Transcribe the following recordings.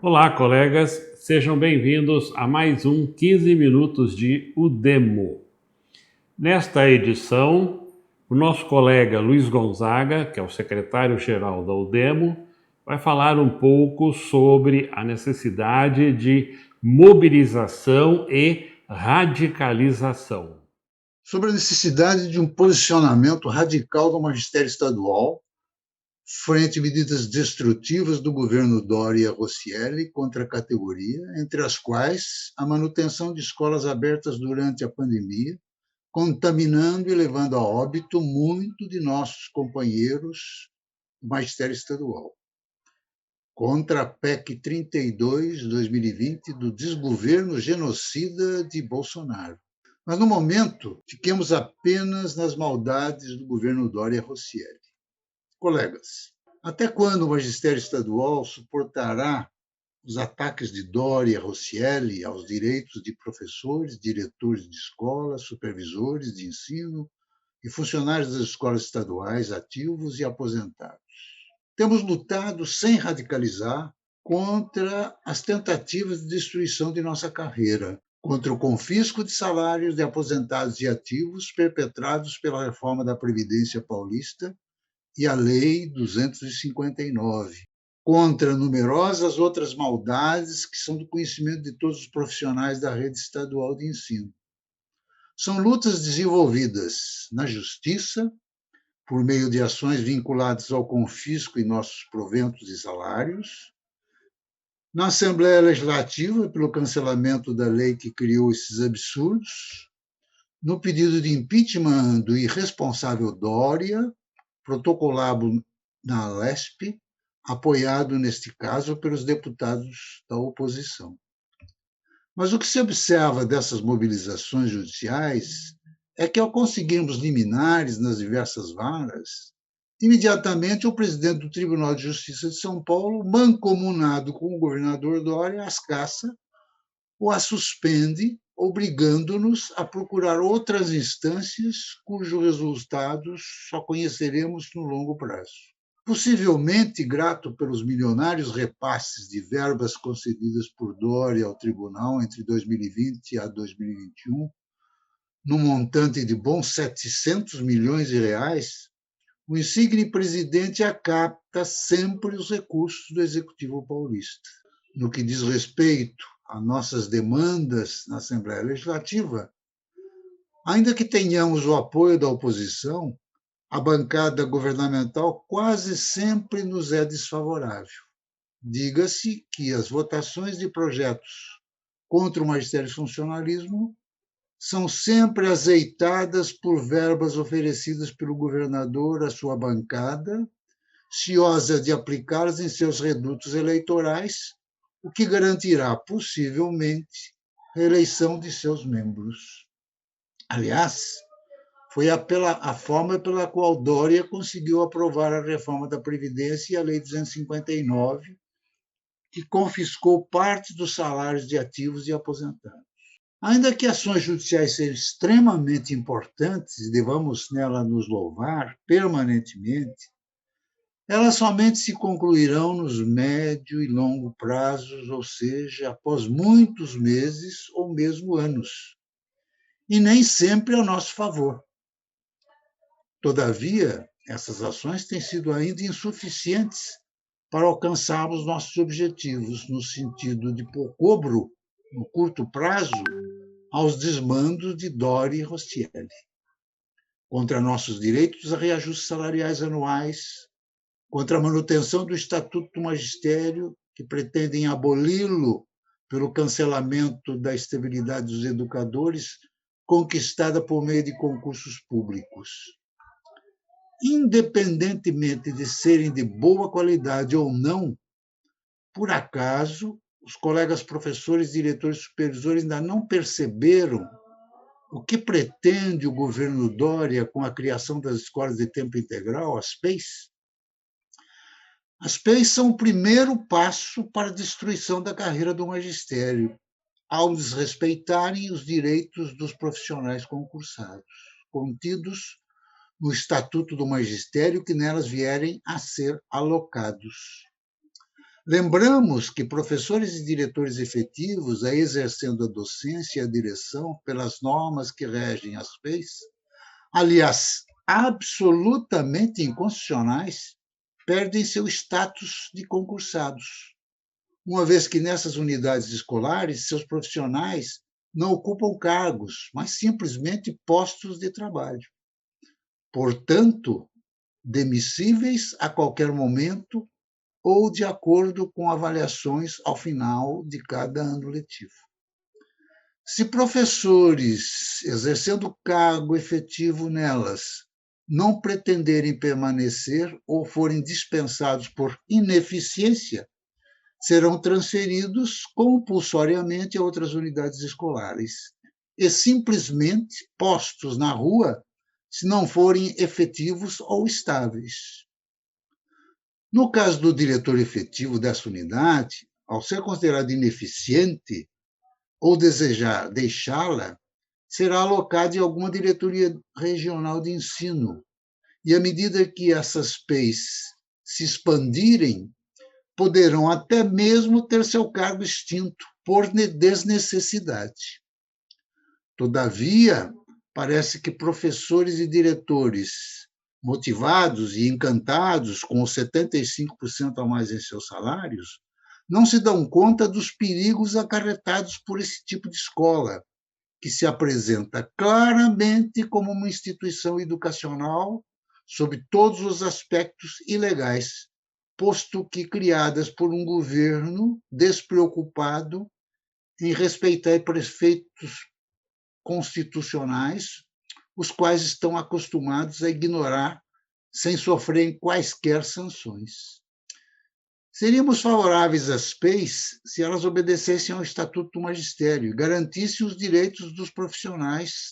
Olá, colegas, sejam bem-vindos a mais um 15 minutos de Udemo. Nesta edição, o nosso colega Luiz Gonzaga, que é o secretário-geral da Udemo, vai falar um pouco sobre a necessidade de mobilização e radicalização. Sobre a necessidade de um posicionamento radical do magistério estadual frente a medidas destrutivas do governo Doria Rosselli contra a categoria, entre as quais a manutenção de escolas abertas durante a pandemia, contaminando e levando a óbito muito de nossos companheiros do magistério estadual. Contra a PEC 32/2020 do desgoverno genocida de Bolsonaro. Mas, no momento, fiquemos apenas nas maldades do governo Doria Rosselli. Colegas, até quando o magistério estadual suportará os ataques de Doria Rosselli aos direitos de professores, diretores de escolas, supervisores de ensino e funcionários das escolas estaduais ativos e aposentados? Temos lutado sem radicalizar contra as tentativas de destruição de nossa carreira, contra o confisco de salários de aposentados e ativos perpetrados pela reforma da Previdência Paulista e a Lei 259, contra numerosas outras maldades que são do conhecimento de todos os profissionais da rede estadual de ensino. São lutas desenvolvidas na justiça, por meio de ações vinculadas ao confisco em nossos proventos e salários, na Assembleia Legislativa, pelo cancelamento da lei que criou esses absurdos, no pedido de impeachment do irresponsável Doria, protocolado na Lesp, apoiado, neste caso, pelos deputados da oposição. Mas o que se observa dessas mobilizações judiciais é que, ao conseguirmos liminares nas diversas varas, imediatamente o presidente do Tribunal de Justiça de São Paulo, mancomunado com o governador Dória, as caça ou as suspende, obrigando-nos a procurar outras instâncias cujos resultados só conheceremos no longo prazo. Possivelmente grato pelos milionários repasses de verbas concedidas por Dória ao tribunal entre 2020 e 2021, no montante de bons 700 milhões de reais, o insigne presidente acata sempre os recursos do Executivo paulista. No que diz respeito a nossas demandas na Assembleia Legislativa, ainda que tenhamos o apoio da oposição, a bancada governamental quase sempre nos é desfavorável. Diga-se que as votações de projetos contra o magistério e funcionalismo são sempre azeitadas por verbas oferecidas pelo governador à sua bancada, ciosa de aplicá-las em seus redutos eleitorais, o que garantirá, possivelmente, a eleição de seus membros. Aliás, foi a forma pela qual Dória conseguiu aprovar a reforma da Previdência e a Lei 259, que confiscou parte dos salários de ativos e aposentados. Ainda que ações judiciais sejam extremamente importantes e devamos nela nos louvar permanentemente, elas somente se concluirão nos médio e longo prazos, ou seja, após muitos meses ou mesmo anos, e nem sempre a nosso favor. Todavia, essas ações têm sido ainda insuficientes para alcançarmos nossos objetivos, no sentido de pôr cobro, no curto prazo, aos desmandos de Doria e Rosselli, contra nossos direitos a reajustes salariais anuais, contra a manutenção do Estatuto do Magistério, que pretendem aboli-lo pelo cancelamento da estabilidade dos educadores, conquistada por meio de concursos públicos. Independentemente de serem de boa qualidade ou não, por acaso, os colegas professores e diretores supervisores ainda não perceberam o que pretende o governo Dória com a criação das escolas de tempo integral, as PEIs? As PEIs são o primeiro passo para a destruição da carreira do magistério, ao desrespeitarem os direitos dos profissionais concursados, contidos no Estatuto do Magistério, que nelas vierem a ser alocados. Lembramos que professores e diretores efetivos, exercendo a docência e a direção pelas normas que regem as PEIs, aliás, absolutamente inconstitucionais, perdem seu status de concursados, uma vez que nessas unidades escolares seus profissionais não ocupam cargos, mas simplesmente postos de trabalho. Portanto, demissíveis a qualquer momento ou de acordo com avaliações ao final de cada ano letivo. Se professores, exercendo cargo efetivo nelas, não pretenderem permanecer ou forem dispensados por ineficiência, serão transferidos compulsoriamente a outras unidades escolares e simplesmente postos na rua se não forem efetivos ou estáveis. No caso do diretor efetivo dessa unidade, ao ser considerado ineficiente ou desejar deixá-la, será alocado em alguma diretoria regional de ensino. E à medida que essas PEIs se expandirem, poderão até mesmo ter seu cargo extinto por desnecessidade. Todavia, parece que professores e diretores motivados e encantados com os 75% a mais em seus salários, não se dão conta dos perigos acarretados por esse tipo de escola, que se apresenta claramente como uma instituição educacional sob todos os aspectos ilegais, posto que criadas por um governo despreocupado em respeitar preceitos constitucionais, os quais estão acostumados a ignorar sem sofrerem quaisquer sanções. Seríamos favoráveis às PEIs se elas obedecessem ao Estatuto do Magistério e garantissem os direitos dos profissionais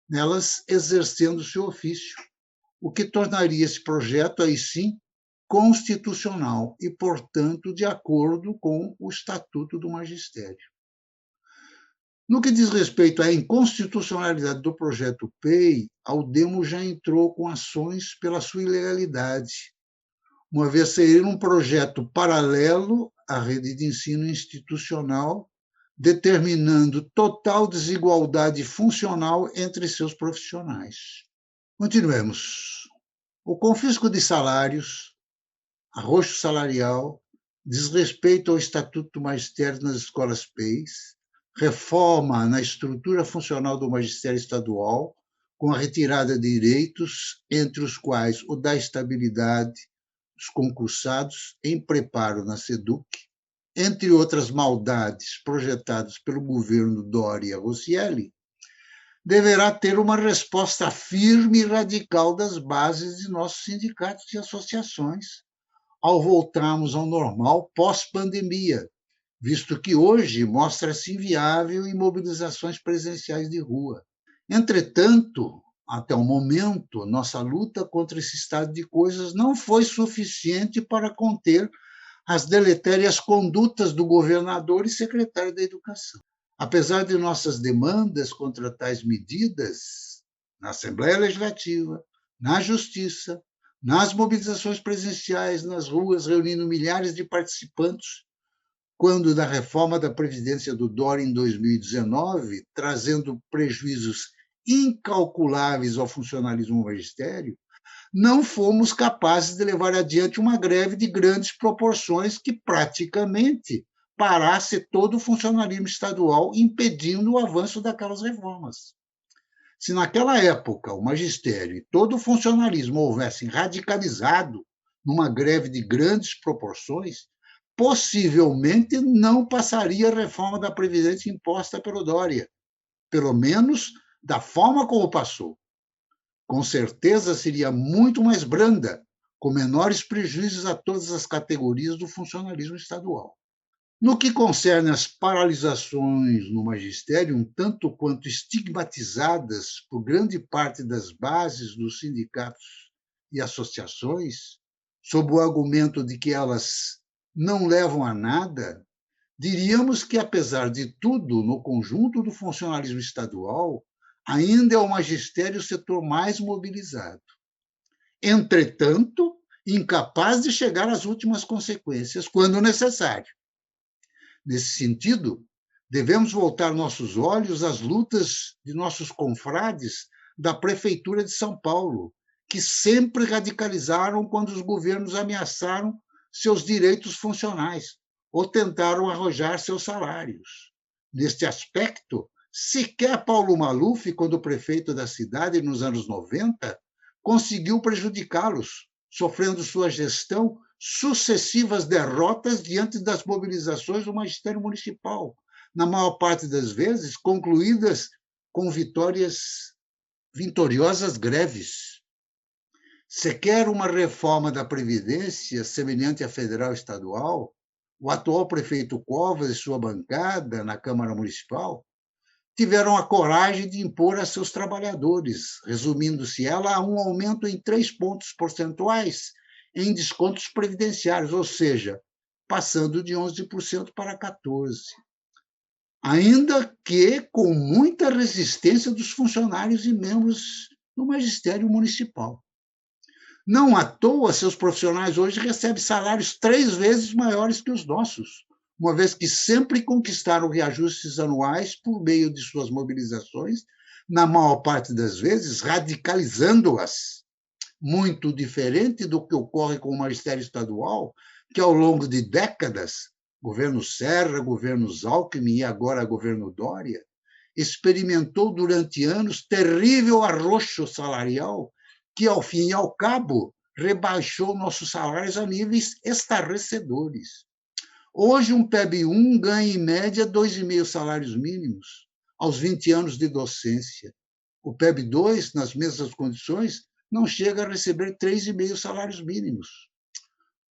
nelas exercendo seu ofício, o que tornaria esse projeto, aí sim, constitucional e, portanto, de acordo com o Estatuto do Magistério. No que diz respeito à inconstitucionalidade do projeto PEI, a UDEMO já entrou com ações pela sua ilegalidade, uma vez ser um projeto paralelo à rede de ensino institucional, determinando total desigualdade funcional entre seus profissionais. Continuemos. O confisco de salários, arroxo salarial, desrespeito ao Estatuto do Magistério nas escolas PEIs, reforma na estrutura funcional do magistério estadual, com a retirada de direitos, entre os quais o da estabilidade dos concursados em preparo na SEDUC, entre outras maldades projetadas pelo governo Dória Rosselli, deverá ter uma resposta firme e radical das bases de nossos sindicatos e associações, ao voltarmos ao normal pós-pandemia, visto que hoje mostra-se inviável em mobilizações presenciais de rua. Entretanto, até o momento, nossa luta contra esse estado de coisas não foi suficiente para conter as deletérias condutas do governador e secretário da Educação. Apesar de nossas demandas contra tais medidas, na Assembleia Legislativa, na Justiça, nas mobilizações presenciais nas ruas, reunindo milhares de participantes, quando da reforma da Previdência do Dória em 2019, trazendo prejuízos incalculáveis ao funcionalismo do magistério, não fomos capazes de levar adiante uma greve de grandes proporções que praticamente parasse todo o funcionalismo estadual, impedindo o avanço daquelas reformas. Se naquela época o magistério e todo o funcionalismo houvessem radicalizado numa greve de grandes proporções, possivelmente não passaria a reforma da Previdência imposta pelo Dória, pelo menos da forma como passou. Com certeza seria muito mais branda, com menores prejuízos a todas as categorias do funcionalismo estadual. No que concerne às paralisações no magistério, um tanto quanto estigmatizadas por grande parte das bases dos sindicatos e associações, sob o argumento de que elas não levam a nada, diríamos que, apesar de tudo, no conjunto do funcionalismo estadual, ainda é o magistério o setor mais mobilizado. Entretanto, incapaz de chegar às últimas consequências, quando necessário. Nesse sentido, devemos voltar nossos olhos às lutas de nossos confrades da Prefeitura de São Paulo, que sempre radicalizaram quando os governos ameaçaram seus direitos funcionais ou tentaram arrojar seus salários. Neste aspecto, sequer Paulo Maluf, quando prefeito da cidade nos anos 90, conseguiu prejudicá-los, sofrendo sua gestão sucessivas derrotas diante das mobilizações do magistério municipal, na maior parte das vezes concluídas com vitoriosas greves. Se quer uma reforma da Previdência semelhante à federal e estadual, o atual prefeito Covas e sua bancada na Câmara Municipal tiveram a coragem de impor a seus trabalhadores, resumindo-se ela a um aumento em 3 pontos percentuais em descontos previdenciários, ou seja, passando de 11% para 14%. Ainda que com muita resistência dos funcionários e membros do magistério municipal. Não à toa, seus profissionais hoje recebem salários 3 vezes maiores que os nossos, uma vez que sempre conquistaram reajustes anuais por meio de suas mobilizações, na maior parte das vezes radicalizando-as. Muito diferente do que ocorre com o magistério estadual, que ao longo de décadas, governo Serra, governos Alckmin e agora governo Dória, experimentou durante anos terrível arroxo salarial que, ao fim e ao cabo, rebaixou nossos salários a níveis estarrecedores. Hoje, um PEB-1 ganha, em média, 2,5 salários mínimos aos 20 anos de docência. O PEB-2, nas mesmas condições, não chega a receber 3,5 salários mínimos.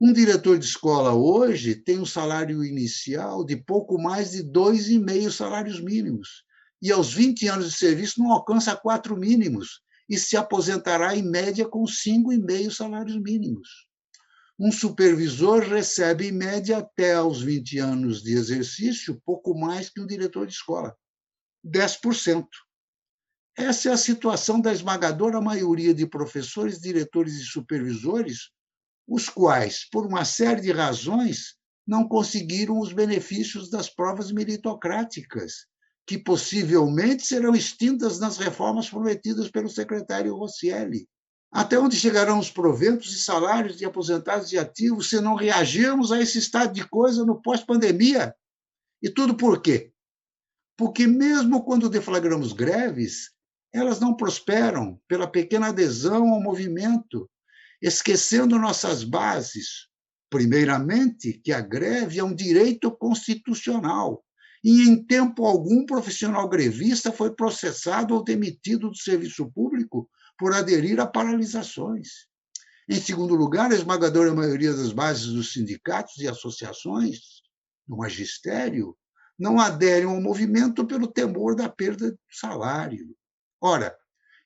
Um diretor de escola hoje tem um salário inicial de pouco mais de 2,5 salários mínimos, e aos 20 anos de serviço não alcança 4 mínimos, e se aposentará, em média, com 5,5 salários mínimos. Um supervisor recebe, em média, até aos 20 anos de exercício, pouco mais que um diretor de escola, 10%. Essa é a situação da esmagadora maioria de professores, diretores e supervisores, os quais, por uma série de razões, não conseguiram os benefícios das provas meritocráticas, que possivelmente serão extintas nas reformas prometidas pelo secretário Rosselli. Até onde chegarão os proventos e salários de aposentados e ativos se não reagirmos a esse estado de coisa no pós-pandemia? E tudo por quê? Porque mesmo quando deflagramos greves, elas não prosperam pela pequena adesão ao movimento, esquecendo nossas bases. Primeiramente, que a greve é um direito constitucional, e em tempo algum profissional grevista foi processado ou demitido do serviço público por aderir a paralisações. Em segundo lugar, a esmagadora maioria das bases dos sindicatos e associações do magistério não aderem ao movimento pelo temor da perda do salário. Ora,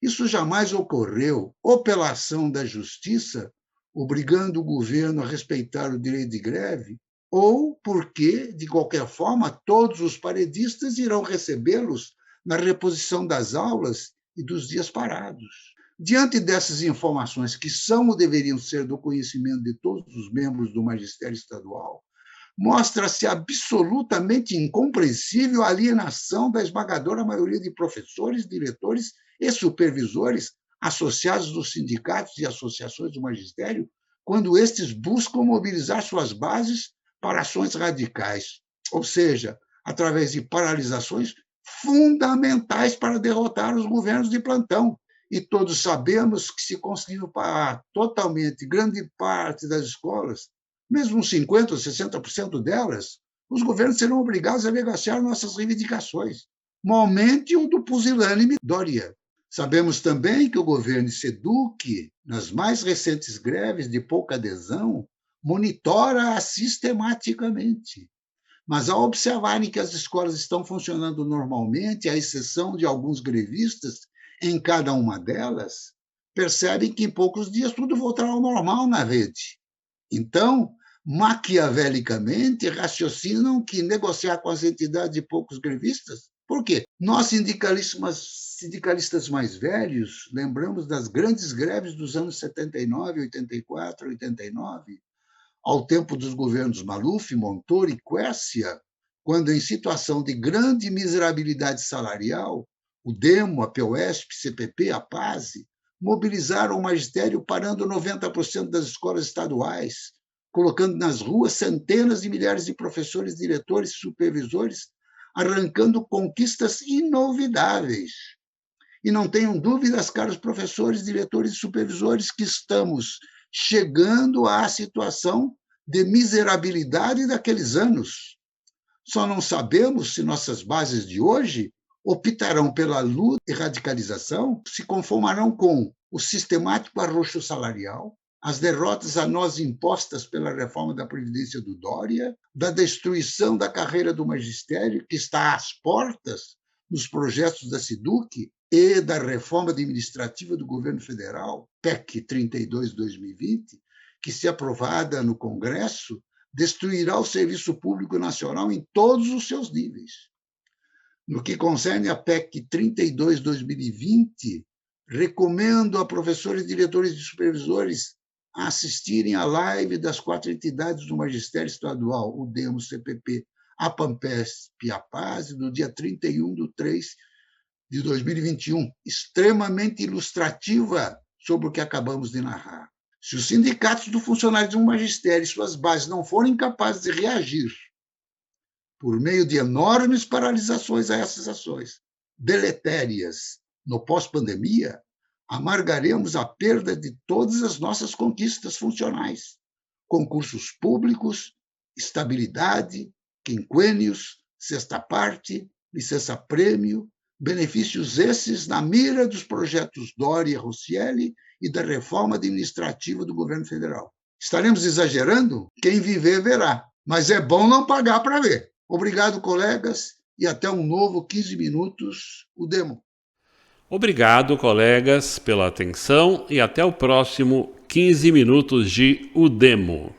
isso jamais ocorreu ou pela ação da justiça, obrigando o governo a respeitar o direito de greve, ou porque, de qualquer forma, todos os paredistas irão recebê-los na reposição das aulas e dos dias parados. Diante dessas informações, que são ou deveriam ser do conhecimento de todos os membros do magistério estadual, mostra-se absolutamente incompreensível a alienação da esmagadora maioria de professores, diretores e supervisores associados dos sindicatos e associações do magistério, quando estes buscam mobilizar suas bases para ações radicais, ou seja, através de paralisações fundamentais para derrotar os governos de plantão. E todos sabemos que, se conseguir parar totalmente grande parte das escolas, mesmo 50% ou 60% delas, os governos serão obrigados a negociar nossas reivindicações, momente o do pusilânime Dória. Sabemos também que o governo SEDUC, nas mais recentes greves de pouca adesão, monitora-a sistematicamente. Mas, ao observarem que as escolas estão funcionando normalmente, à exceção de alguns grevistas em cada uma delas, percebem que em poucos dias tudo voltará ao normal na rede. Então, maquiavelicamente, raciocinam que negociar com as entidades de poucos grevistas. Por quê? Nós, sindicalistas Sindicalistas mais velhos, lembramos das grandes greves dos anos 79, 84, 89, ao tempo dos governos Maluf, Montoro e Quércia, quando, em situação de grande miserabilidade salarial, o DEMO, a POSP, CPP, a PASE, mobilizaram o magistério parando 90% das escolas estaduais, colocando nas ruas centenas de milhares de professores, diretores e supervisores, arrancando conquistas inolvidáveis. E não tenham dúvidas, caros professores, diretores e supervisores, que estamos chegando à situação de miserabilidade daqueles anos. Só não sabemos se nossas bases de hoje optarão pela luta e radicalização, se conformarão com o sistemático arroxo salarial, as derrotas a nós impostas pela reforma da Previdência do Dória, da destruição da carreira do magistério, que está às portas nos projetos da SIDUC, e da reforma administrativa do governo federal, PEC 32/2020, que, se aprovada no Congresso, destruirá o serviço público nacional em todos os seus níveis. No que concerne a PEC 32/2020, recomendo a professores, diretores e supervisores a assistirem à live das 4 entidades do Magistério Estadual, o DEMO, o CPP, a PAMPESP e a PASE, no dia 31/3/2021, extremamente ilustrativa sobre o que acabamos de narrar. Se os sindicatos do funcionário do magistério e suas bases não forem capazes de reagir por meio de enormes paralisações a essas ações deletérias no pós-pandemia, amargaremos a perda de todas as nossas conquistas funcionais, concursos públicos, estabilidade, quinquênios, sexta parte, licença-prêmio, benefícios esses na mira dos projetos Dória, Rosselli e da reforma administrativa do governo federal. Estaremos exagerando? Quem viver verá, mas é bom não pagar para ver. Obrigado, colegas, e até um novo 15 minutos, o Demo. Obrigado, colegas, pela atenção e até o próximo 15 minutos de O Demo.